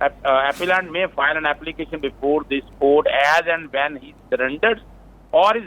appellant may file an application before this court as and when he surrenders or is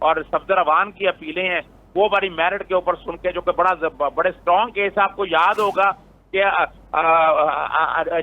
اور صفدر اوان کی اپیلیں ہیں وہ بڑی میرٹ کے اوپر سن کے، جو کہ بڑے اسٹرانگ کیس ہے. آپ کو یاد ہوگا کہ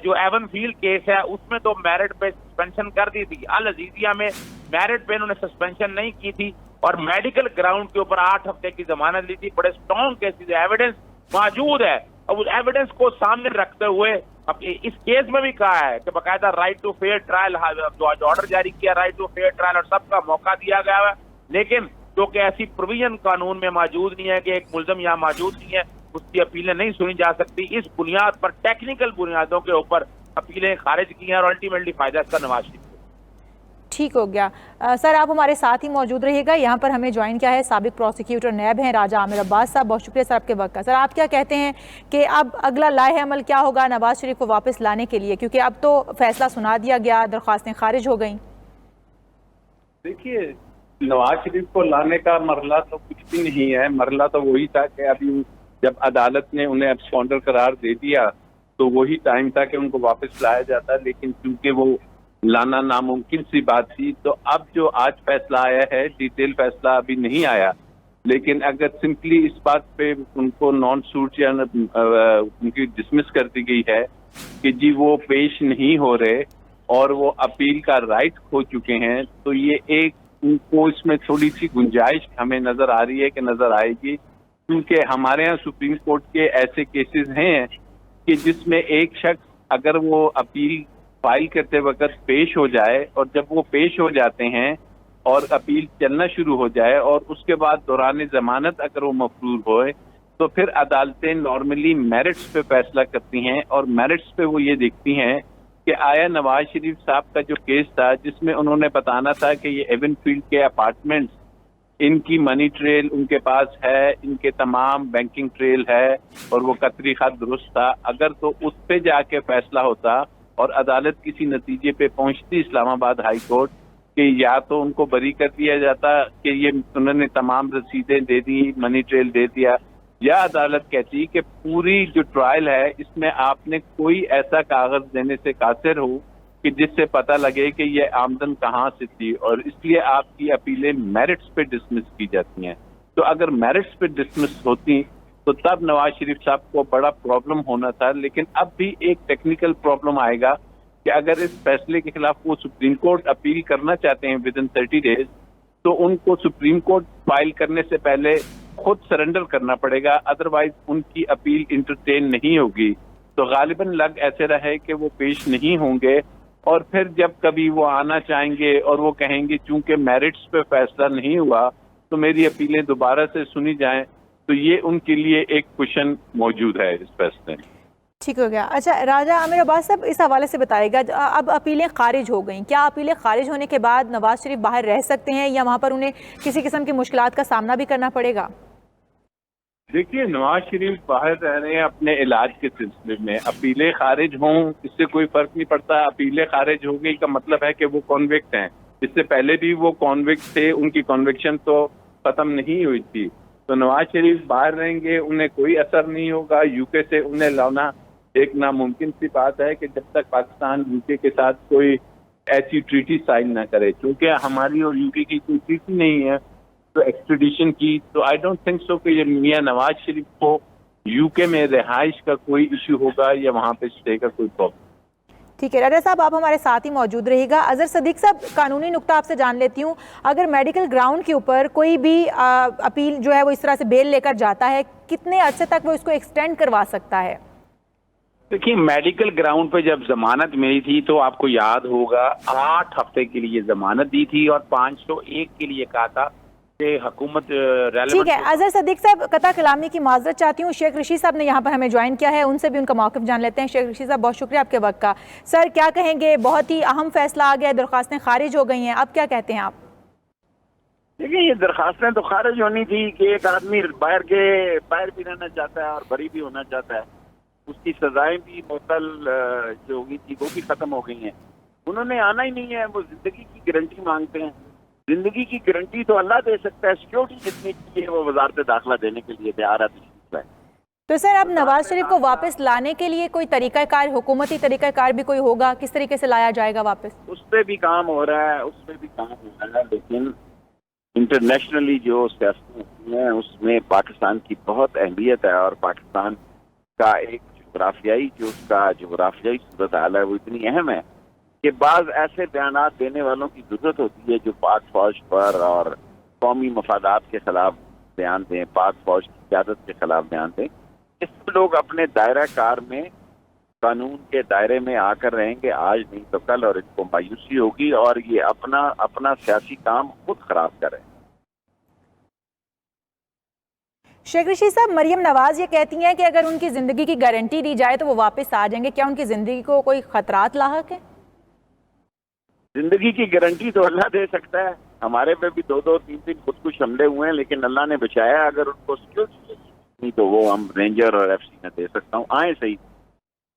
جو ایون فیلڈ کیس ہے اس میں تو میرٹ پہ سسپینشن کر دی تھی. العزیزیہ میں میرٹ پہ انہوں نے سسپینشن نہیں کی تھی اور میڈیکل گراؤنڈ کے اوپر 8 ہفتے کی ضمانت لی تھی. بڑے اسٹرانگ کیسز، ایویڈنس موجود ہے. اب اس ایویڈنس کو سامنے رکھتے ہوئے اب اس کیس میں بھی کہا ہے کہ باقاعدہ رائٹ ٹو فیئر ٹرائل جو آرڈر جاری کیا، رائٹ ٹو فیئر ٹرائل اور سب کا موقع دیا گیا ہے. لیکن جو کہ ایسی پروویژن قانون میں موجود نہیں ہے کہ ایک ملزم یہاں موجود نہیں ہے اس کی اپیلیں نہیں سنی جا سکتی. اس بنیاد پر ٹیکنیکل بنیادوں کے اوپر اپیلیں خارج کی ہیں اور الٹیمیٹلی فائدہ اس کا نواز شریف. ٹھیک ہو گیا سر، آپ ہمارے ساتھ ہی موجود رہیے گا. یہاں پر ہمیں جوائن کیا ہے سابق پروسیکیوٹر نیب ہیں راجہ عامر عباس صاحب. بہت شکریہ سر آپ کے وقت کا. سر آپ کیا کہتے ہیں کہ اب اگلا لائحہ عمل کیا ہوگا نواز شریف کو واپس لانے کے لیے، کیونکہ اب تو فیصلہ سنا دیا گیا، درخواستیں خارج ہو گئیں؟ دیکھیے، نواز شریف کو لانے کا مرحلہ تو کچھ بھی نہیں ہے. مرحلہ تو وہی تھا کہ ابھی جب عدالت نے انہیں ایبسکونڈر قرار دے دیا تو وہی ٹائم تھا کہ ان کو واپس لایا جاتا، لیکن چونکہ وہ لانا ناممکن سی بات تھی. تو اب جو آج فیصلہ آیا ہے، ڈیٹیل فیصلہ ابھی نہیں آیا، لیکن اگر سمپلی اس بات پہ ان کو نان سوٹ یا ان کی ڈسمس کر دی گئی ہے کہ جی وہ پیش نہیں ہو رہے اور وہ اپیل کا رائٹ کھو چکے ہیں، تو یہ ایک ان کو اس میں تھوڑی سی گنجائش ہمیں نظر آ رہی ہے کہ نظر آئے گی. کیونکہ ہمارے ہاں سپریم کورٹ کے ایسے کیسز ہیں کہ جس میں ایک شخص اگر وہ اپیل فائل کرتے وقت پیش ہو جائے اور جب وہ پیش ہو جاتے ہیں اور اپیل چلنا شروع ہو جائے اور اس کے بعد دوران ضمانت اگر وہ مفرور ہوئے تو پھر عدالتیں نارملی میرٹس پہ فیصلہ کرتی ہیں اور میرٹس پہ وہ یہ دیکھتی ہیں کہ آیا نواز شریف صاحب کا جو کیس تھا جس میں انہوں نے بتانا تھا کہ یہ ایون فیلڈ کے اپارٹمنٹس ان کی منی ٹریل ان کے پاس ہے، ان کے تمام بینکنگ ٹریل ہے اور وہ قطری خط درست تھا، اگر تو اس پہ جا کے فیصلہ ہوتا اور عدالت کسی نتیجے پہ پہنچتی اسلام آباد ہائی کورٹ کہ یا تو ان کو بری کر دیا جاتا کہ یہ انہوں نے تمام رسیدیں دے دی، منی ٹریل دے دیا، یا عدالت کہتی کہ پوری جو ٹرائل ہے اس میں آپ نے کوئی ایسا کاغذ دینے سے قاصر ہو کہ جس سے پتہ لگے کہ یہ آمدن کہاں سے تھی، اور اس لیے آپ کی اپیلیں میرٹس پہ ڈسمس کی جاتی ہیں. تو اگر میرٹس پہ ڈسمس ہوتی تو تب نواز شریف صاحب کو بڑا پرابلم ہونا تھا. لیکن اب بھی ایک ٹیکنیکل پرابلم آئے گا کہ اگر اس فیصلے کے خلاف وہ سپریم کورٹ اپیل کرنا چاہتے ہیں ود ان 30 days تو ان کو سپریم کورٹ فائل کرنے سے پہلے خود سرنڈر کرنا پڑے گا، ادروائز ان کی اپیل انٹرٹین نہیں ہوگی. تو غالباً لگ ایسے رہے کہ وہ پیش نہیں ہوں گے، اور پھر جب کبھی وہ آنا چاہیں گے اور وہ کہیں گے چونکہ میرٹس پہ فیصلہ نہیں ہوا تو میری اپیلیں دوبارہ سے سنی جائیں، تو یہ ان کے لیے ایک کوشن موجود ہے اس فیصلے میں. ٹھیک ہو گیا. اچھا راجہ عامر عباس صاحب، اس حوالے سے بتائے گا، اب اپیلیں خارج ہو گئیں، کیا اپیلیں خارج ہونے کے بعد نواز شریف باہر رہ سکتے ہیں یا وہاں پر انہیں کسی قسم کی مشکلات کا سامنا بھی کرنا پڑے گا؟ دیکھیے، نواز شریف باہر رہ رہے ہیں اپنے علاج کے سلسلے میں، اپیلیں خارج ہوں اس سے کوئی فرق نہیں پڑتا. اپیلیں خارج ہو گئی کا مطلب ہے کہ وہ کانوکٹ ہیں، اس سے پہلے بھی وہ کانوکٹ تھے، ان کی کنوکشن تو ختم نہیں ہوئی تھی. تو نواز شریف باہر رہیں گے، انہیں کوئی اثر نہیں ہوگا. یو کے سے انہیں لانا ایک ناممکن سی بات ہے کہ جب تک پاکستان یو کے کے ساتھ کوئی ایسی ٹریٹی سائن نہ کرے، چونکہ ہماری اور یو کے کی کوئی ٹریٹی نہیں ہے تو ایکسٹریڈیشن کی، تو آئی ڈونٹ تھنک سو کہ میاں نواز شریف کو یو کے میں رہائش کا کوئی ایشو ہوگا یا وہاں پہ اسٹے کا کوئی پرابلم. ٹھیک ہے راجہ صاحب، آپ ہمارے ساتھ ہی موجود رہے گا. اظہر صدیق صاحب، قانونی نقطہ آپ سے جان لیتی ہوں، اگر میڈیکل گراؤنڈ کے اوپر کوئی بھی اپیل جو ہے وہ اس طرح سے بیل لے کر جاتا ہے، کتنے عرصے تک وہ اس کو ایکسٹینڈ کروا سکتا ہے؟ دیکھیے، میڈیکل گراؤنڈ پہ جب ضمانت ملی تھی تو آپ کو یاد ہوگا 8 ہفتے کے لیے ضمانت دی تھی اور 501 کے لیے کہا تھا کہ حکومت ٹھیک ہے. اظہر صدیق صاحب، قطع کلامی کی معذرت چاہتی ہوں، شیخ رشید صاحب نے یہاں پر ہمیں جوائن کیا ہے، ان سے بھی ان کا موقف جان لیتے ہیں. شیخ رشید صاحب، بہت شکریہ آپ کے وقت کا. سر کیا کہیں گے، بہت ہی اہم فیصلہ آ گیا، درخواستیں خارج ہو گئی ہیں، اب کیا کہتے ہیں آپ؟ دیکھیں، یہ درخواستیں تو خارج ہونی تھی کہ ایک آدمی باہر بھی رہنا چاہتا ہے اور بری بھی ہونا چاہتا ہے، اس کی سزائیں بھی معطل جو ہوگی تھی وہ بھی ختم ہو گئی ہیں. انہوں نے آنا ہی نہیں ہے، وہ زندگی کی گارنٹی مانگتے ہیں. زندگی کی گارنٹی تو اللہ دے سکتا ہے، سیکیورٹی جتنی چاہیے وہ وزارت داخلہ دینے کے لیے تیار ہے. تو سر اب نواز شریف کو واپس لانے کے لیے کوئی طریقہ کار، حکومتی طریقہ کار بھی کوئی ہوگا؟ کس طریقے سے لایا جائے گا واپس؟ اس پہ بھی کام ہو رہا ہے، لیکن انٹرنیشنلی جو سیاستیں ہوتی ہیں اس میں پاکستان کی بہت اہمیت ہے، اور پاکستان کا ایک جو اس کا جغرافیائی صورتحال ہے وہ اتنی اہم ہے کہ بعض ایسے بیانات دینے والوں کی ضرورت ہوتی ہے جو پاک فوج پر اور قومی مفادات کے خلاف بیان دیں، پاک فوج کی قیادت کے خلاف بیان دیں۔ اس میں لوگ اپنے دائرہ کار میں قانون کے دائرے میں آ کر رہیں گے، آج نہیں تو کل، اور ان کو مایوسی ہوگی اور یہ اپنا سیاسی کام خود خراب کریں۔ شیخ رشید صاحب، مریم نواز یہ کہتی ہیں کہ اگر ان کی زندگی کی گارنٹی دی جائے تو وہ واپس آ جائیں گے، کیا ان کی زندگی کو کوئی خطرات لاحق ہے؟ زندگی کی گارنٹی تو اللہ دے سکتا ہے، ہمارے پہ بھی 2-3 خودکش حملے ہوئے ہیں لیکن اللہ نے بچایا۔ اگر ان کو سیکورٹی نہیں تو وہ ہم رینجر اور ایف سی میں دے سکتا ہوں، آئیں صحیح،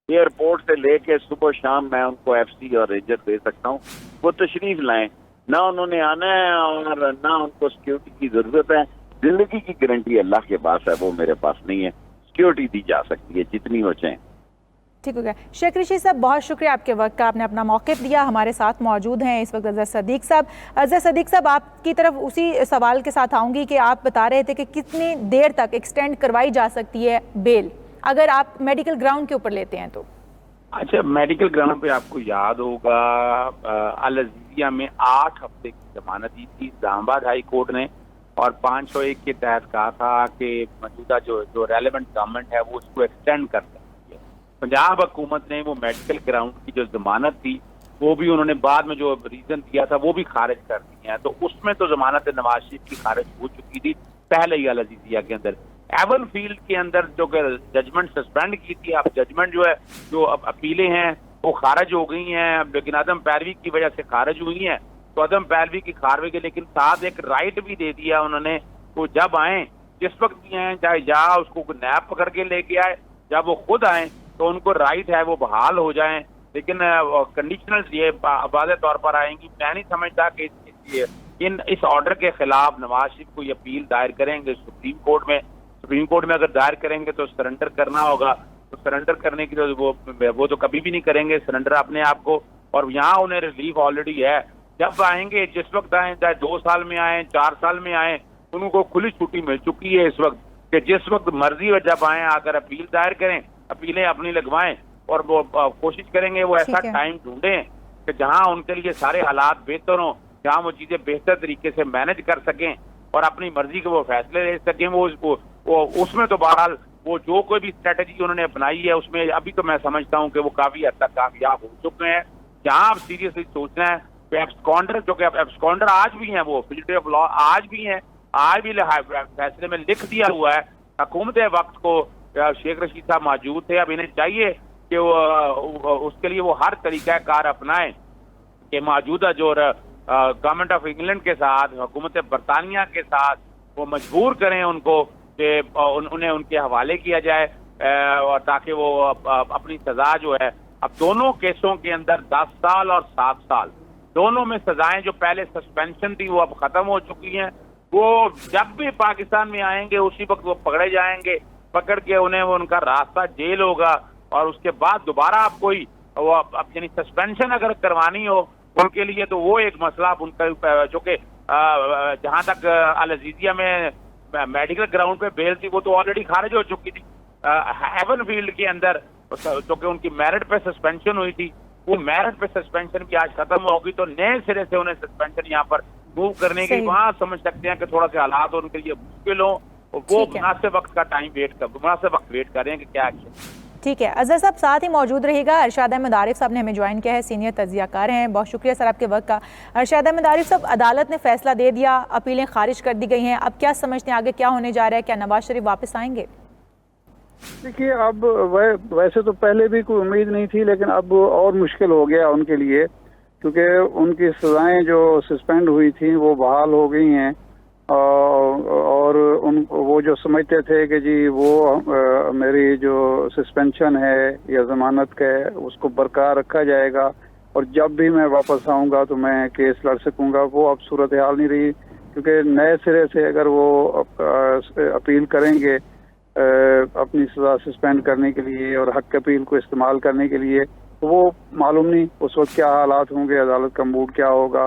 ایئرپورٹ سے لے کے صبح شام میں ان کو ایف سی اور رینجر دے سکتا ہوں، وہ تشریف لائیں۔ نہ انہوں نے آنا ہے اور نہ ان کو سیکورٹی کی ضرورت ہے۔ زندگی کی گارنٹی اللہ کے پاس ہے، وہ میرے پاس نہیں ہے۔ سیکورٹی دی جا سکتی ہے جتنی وہ چاہیں۔ ٹھیک ہو گیا شیخ رشید صاحب، بہت شکریہ آپ کے وقت کا، آپ نے اپنا موقف دیا۔ ہمارے ساتھ موجود ہیں اس وقت اظہر صدیق صاحب۔ اظہر صدیق صاحب، آپ کی طرف اسی سوال کے ساتھ آؤں گی کہ آپ بتا رہے تھے کہ کتنی دیر تک ایکسٹینڈ کروائی جا سکتی ہے بیل اگر آپ میڈیکل گراؤنڈ کے اوپر لیتے ہیں تو؟ اچھا، میڈیکل گراؤنڈ پہ آپ کو یاد ہوگا العزیزیہ میں 8 ہفتے کی ضمانت دی تھی اسلام آباد ہائی کورٹ نے، اور 501 کے تحت کہا تھا کہ موجودہ جو ریلیونٹ گورنمنٹ ہے وہ اس کو ایکسٹینڈ کر سکتی ہے۔ پنجاب حکومت نے وہ میڈیکل گراؤنڈ کی جو ضمانت تھی وہ بھی انہوں نے بعد میں جو ریزن دیا تھا وہ بھی خارج کر دی ہے، تو اس میں تو ضمانت نواز شریف کی خارج ہو چکی تھی پہلے ہی العزیزیہ کے اندر۔ ایون فیلڈ کے اندر جو کہ ججمنٹ سسپینڈ کی تھی، اب ججمنٹ جو ہے جو اب اپیلیں ہیں وہ خارج ہو گئی ہیں، لیکن عدم پیروی کی وجہ سے خارج ہوئی ہیں، تو عدم پیروی کی خارج کے لیکن ساتھ ایک رائٹ بھی دے دیا انہوں نے، وہ جب آئیں جس وقت بھی آئیں، چاہے جا اس کو نیب پکڑ کے لے کے آئے، جب وہ خود آئیں تو ان کو رائٹ ہے وہ بحال ہو جائیں، لیکن کنڈیشنل یہ واضح طور پر آئیں گی۔ میں نہیں سمجھتا کہ اس آرڈر کے خلاف نواز شریف کو یہ اپیل دائر کریں گے سپریم کورٹ میں اگر دائر کریں گے تو سرنڈر کرنا ہوگا، تو سرنڈر کرنے کی وہ تو کبھی بھی نہیں کریں گے سرنڈر اپنے آپ کو، اور یہاں انہیں ریلیف آلریڈی ہے۔ جب آئیں گے جس وقت آئیں، چاہے 2 سال میں آئیں 4 سال میں آئیں، ان کو کھلی چھٹی مل چکی ہے اس وقت کہ جس وقت مرضی جب آئیں آ کر اپیل دائر کریں، اپیلیں اپنی لگوائیں، اور وہ کوشش کریں گے وہ ایسا ٹائم ڈھونڈیں کہ جہاں ان کے لیے سارے حالات بہتر ہوں، جہاں وہ چیزیں بہتر طریقے سے مینج کر سکیں اور اپنی مرضی کے وہ فیصلے لے سکیں۔ وہ اس میں تو بہرحال وہ جو کوئی بھی اسٹریٹجی انہوں نے اپنائی ہے اس میں ابھی تو میں سمجھتا ہوں کہ وہ کافی حد تک کامیاب ہو چکے ہیں۔ جہاں اب سیریسلی سوچنا ہے کہ ایبسکونڈر جو کہ ایبسکونڈر آج بھی ہیں، وہ فیلڈ آف لا آج بھی ہیں، آج بھی فیصلے میں لکھ دیا ہوا ہے۔ حکومت وقت کو شیخ رشید صاحب موجود تھے، اب انہیں چاہیے کہ اس کے لیے وہ ہر طریقہ کار اپنائیں کہ موجودہ جو گورنمنٹ آف انگلینڈ کے ساتھ، حکومت برطانیہ کے ساتھ، وہ مجبور کریں ان کو کہ انہیں ان کے حوالے کیا جائے، اور تاکہ وہ اپنی سزا جو ہے، اب دونوں کیسوں کے اندر 10 سال اور 7 سال دونوں میں سزائیں جو پہلے سسپینشن تھی وہ اب ختم ہو چکی ہیں۔ وہ جب بھی پاکستان میں آئیں گے اسی وقت وہ پکڑے جائیں گے، پکڑ کے انہیں وہ ان کا راستہ جیل ہوگا، اور اس کے بعد دوبارہ آپ کوئی یعنی سسپینشن اگر کروانی ہو ان کے لیے تو وہ ایک مسئلہ ان کا، جو کہ جہاں تک العزیزیہ میں میڈیکل گراؤنڈ پہ بیل تھی وہ تو آلریڈی خارج ہو چکی تھی۔ ہیون فیلڈ کے اندر جو کہ ان کی میرٹ پہ سسپینشن ہوئی تھی، وہ میرٹ پہ سسپینشن بھی آج ختم ہوگی، تو نئے سرے سے انہیں سسپینشن یہاں پر موو کرنے کی وہاں سمجھ سکتے ہیں کہ تھوڑا سے حالات ان کے لیے مشکل ہوں، وہ مناسب وقت کا مناسب وقت ویٹ کریں کہ کیا ایکشن۔ ٹھیک ہے اظہر صاحب، ساتھ ہی موجود رہے گا۔ ارشاد احمد عارف صاحب نے ہمیں جوائن کیا ہے، سینئر تجزیہ کار ہیں، بہت شکریہ سر آپ کے وقت کا۔ ارشاد احمد عارف صاحب، عدالت نے فیصلہ دے دیا، اپیلیں خارج کر دی گئی ہیں، اب کیا سمجھتے ہیں آگے کیا ہونے جا رہا ہے؟ کیا نواز شریف واپس آئیں گے؟ دیکھیے، اب ویسے تو پہلے بھی کوئی امید نہیں تھی، لیکن اب اور مشکل ہو گیا ان کے لیے، کیونکہ ان کی سزائیں جو سسپینڈ ہوئی تھیں وہ بحال ہو گئی ہیں، اور وہ جو سمجھتے تھے کہ جی وہ میری جو سسپینشن ہے یا ضمانت کا ہے اس کو برقرار رکھا جائے گا، اور جب بھی میں واپس آؤں گا تو میں کیس لڑ سکوں گا، وہ اب صورتحال نہیں رہی، کیونکہ نئے سرے سے اگر وہ اپیل کریں گے اپنی سزا سسپینڈ کرنے کے لیے اور حق اپیل کو استعمال کرنے کے لیے، تو وہ معلوم نہیں اس وقت کیا حالات ہوں گے، عدالت کا موڈ کیا ہوگا،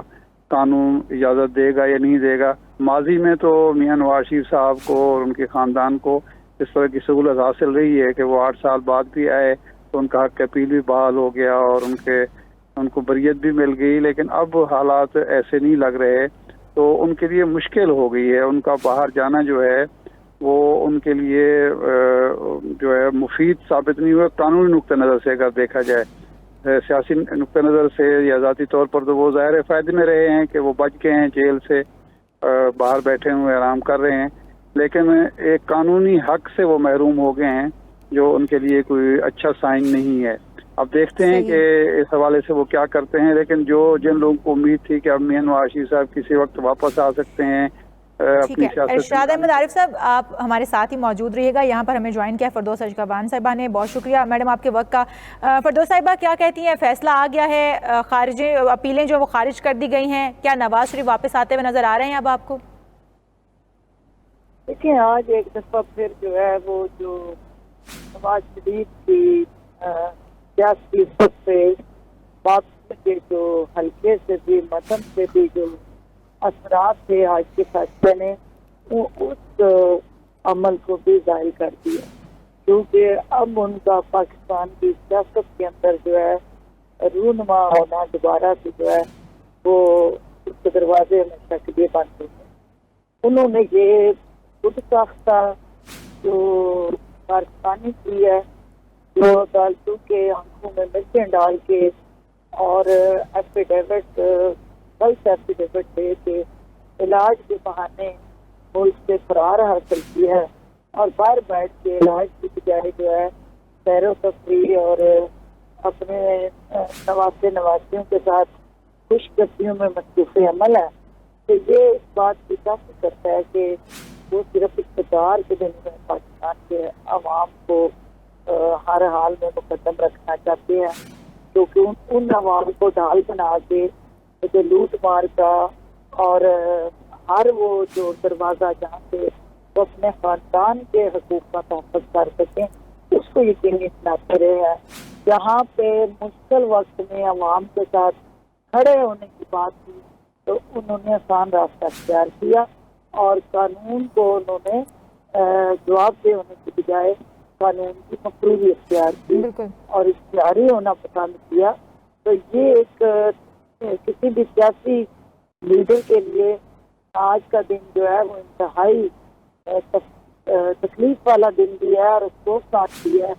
قانون اجازت دے گا یا نہیں دے گا۔ ماضی میں تو میاں نواز شریف صاحب کو اور ان کے خاندان کو اس طرح کی سہولت حاصل رہی ہے کہ وہ 8 سال بعد بھی آئے تو ان کا حق اپیل بھی بحال ہو گیا اور ان کو بریت بھی مل گئی، لیکن اب حالات ایسے نہیں لگ رہے، تو ان کے لیے مشکل ہو گئی ہے۔ ان کا باہر جانا جو ہے وہ ان کے لیے جو ہے مفید ثابت نہیں ہوا قانونی نقطہ نظر سے اگر دیکھا جائے۔ سیاسی نقطہ نظر سے یا ذاتی طور پر تو وہ ظاہر فائدے میں رہے ہیں کہ وہ بچ گئے ہیں جیل سے، باہر بیٹھے ہوئے آرام کر رہے ہیں، لیکن ایک قانونی حق سے وہ محروم ہو گئے ہیں جو ان کے لیے کوئی اچھا سائن نہیں ہے۔ اب دیکھتے ہیں کہ اس حوالے سے وہ کیا کرتے ہیں، لیکن جن لوگوں کو امید تھی کہ اب میاں نواز شریف صاحب کسی وقت واپس آ سکتے ہیں اپنی سیاست۔ ارشاد احمد عارف صاحب آپ ہمارے ساتھ ہی موجود رہیے گا، یہاں پر ہمیں جوائن کیا فردوس اشکوان صاحبہ نے، بہت شکریہ میڈم آپ کے وقت کا۔ فردوس صاحبہ کیا کہتی ہیں، فیصلہ آ گیا ہے، اپیلیں جو وہ خارج کر دی گئی ہیں، کیا نواز شریف واپس آتے ہوئے نظر آ رہے ہیں اب آپ کو؟ دیکھیں آج ایک دفعہ پھر جو ہے وہ جو نواز شریف کی سیاسی سے واپسی کے جو حلقے سے بھی متن سے بھی جو اثرات تھے آج کے فیصلے نے وہ اس عمل کو بھی ظاہر کر دیا، کیونکہ اب ان کا پاکستان کی سیاست کے اندر جو ہے رونما ہونا دوبارہ سے جو ہے وہ اس کے دروازے ہمیشہ کے لیے بند ہو گئے۔ انہوں نے یہ خود ساختہ جو کارکردگی کی ہے، جو عدالتوں کے آنکھوں میں مرچیں ڈال کے اور ایفیڈیوٹ غلط ایفیڈیوٹ دے کے علاج کے بہانے ملک سے فرار حاصل کی ہے، اور باہر بیٹھ کے علاج کی بجائے جو ہے سیر و تفریح اور اپنے نواسیوں کے ساتھ خوش گپیوں میں مصروف عمل ہے، تو یہ اس بات کی تصدیق کرتا ہے کہ وہ صرف اقتدار کے دن میں پاکستان کے عوام کو ہر حال میں مقدم رکھنا چاہتے ہیں، کیونکہ ان عوام کو ڈھال بنا کے جو لوٹ مار کا اور ہر وہ جو دروازہ جہاں سے وہ اپنے خاندان کے حقوق کا تحفظ کر سکیں اس کو یقینی بناتے رہے ہیں۔ جہاں پہ مشکل وقت میں عوام کے ساتھ کھڑے ہونے کی بات کی تو انہوں نے آسان راستہ اختیار کیا اور قانون کو انہوں نے جواب دے ہونے کی بجائے قانون کی مقروضی اختیار کی اور اختیاری ہونا پسند کیا۔ تو یہ ایک کسی بھی سیاسی لیڈر کے لیے آج کا دن جو ہے وہ انتہائی تکلیف والا دن بھی ہے اور افسوسناک بھی ہے،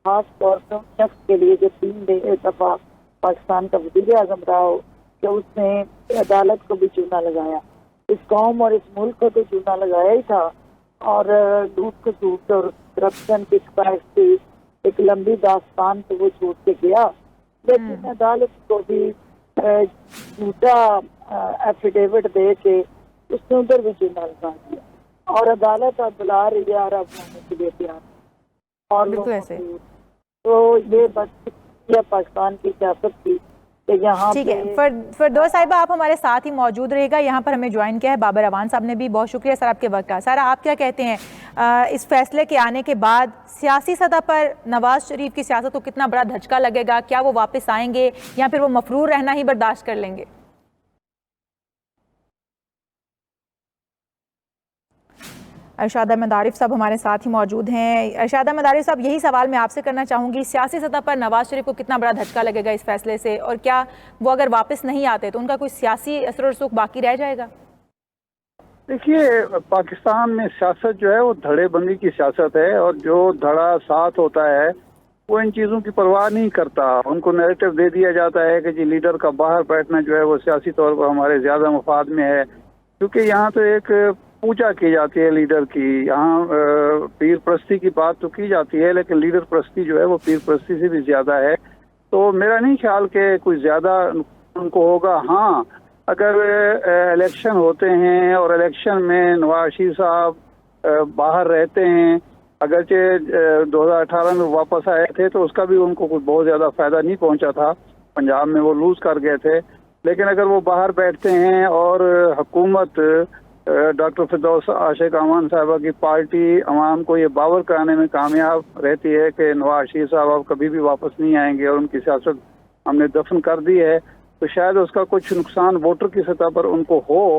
خاص طور پر اس شخص کے لیے جو 3 دفعہ پاکستان کا وزیر اعظم رہا ہو کہ اس نے عدالت کو بھی چونا لگایا، اس قوم اور اس ملک کو تو چونا لگایا ہی تھا، اور لوٹ کھسوٹ اور کرپشن کی ایک لمبی داستان تو وہ چھوڑ کے گیا، لیکن عدالت کو بھی جھوٹا ایفیڈیوٹ دے کے اس نے ادھر بھی چونا لگا دیا، اور عدالت اب بلا رہی ہے اور اب ہونے کے لیے تیار اور تو یہ بس پاکستان کی سیاست کی۔ ٹھیک ہے فردوس صاحبہ آپ ہمارے ساتھ ہی موجود رہے گا، یہاں پر ہمیں جوائن کیا ہے بابر روان صاحب نے بھی، بہت شکریہ سر آپ کے وقت کا۔ سر آپ کیا کہتے ہیں اس فیصلے کے آنے کے بعد سیاسی سطح پر نواز شریف کی سیاست کو کتنا بڑا دھچکا لگے گا؟ کیا وہ واپس آئیں گے یا پھر وہ مفرور رہنا ہی برداشت کر لیں گے؟ ارشاد احمد عارف صاحب ہمارے ساتھ ہی موجود ہیں۔ ارشاد احمد عارف صاحب یہی سوال میں آپ سے کرنا چاہوں گی، سیاسی سطح پر نواز شریف کو کتنا بڑا دھچکا لگے گا اس فیصلے سے، اور کیا وہ اگر واپس نہیں آتے تو ان کا کوئی سیاسی اثر و رسوخ باقی رہ جائے گا؟ دیکھیے پاکستان میں سیاست جو ہے وہ دھڑے بندی کی سیاست ہے، اور جو دھڑا ساتھ ہوتا ہے وہ ان چیزوں کی پرواہ نہیں کرتا۔ ان کو نیریٹو دے دیا جاتا ہے کہ جی لیڈر کا باہر بیٹھنا جو ہے وہ سیاسی طور پر ہمارے زیادہ مفاد میں ہے، کیونکہ یہاں تو ایک پوجا کی جاتی ہے لیڈر کی، یہاں پیر پرستی کی بات تو کی جاتی ہے لیکن لیڈر پرستی جو ہے وہ پیر پرستی سے بھی زیادہ ہے، تو میرا نہیں خیال کہ کوئی زیادہ ان کو ہوگا۔ ہاں اگر الیکشن ہوتے ہیں اور الیکشن میں نواز شریف صاحب باہر رہتے ہیں، اگرچہ 2018 میں واپس آئے تھے تو اس کا بھی ان کو کوئی بہت زیادہ فائدہ نہیں پہنچا تھا، پنجاب میں وہ لوز کر گئے تھے، لیکن اگر وہ باہر بیٹھتے ہیں اور حکومت ڈاکٹر فردوس عاشق امان صاحبہ کی پارٹی عوام کو یہ باور کرانے میں کامیاب رہتی ہے کہ نواز شریف صاحب اب کبھی بھی واپس نہیں آئیں گے اور ان کی سیاست ہم نے دفن کر دی ہے، تو شاید اس کا کچھ نقصان ووٹر کی سطح پر ان کو ہو،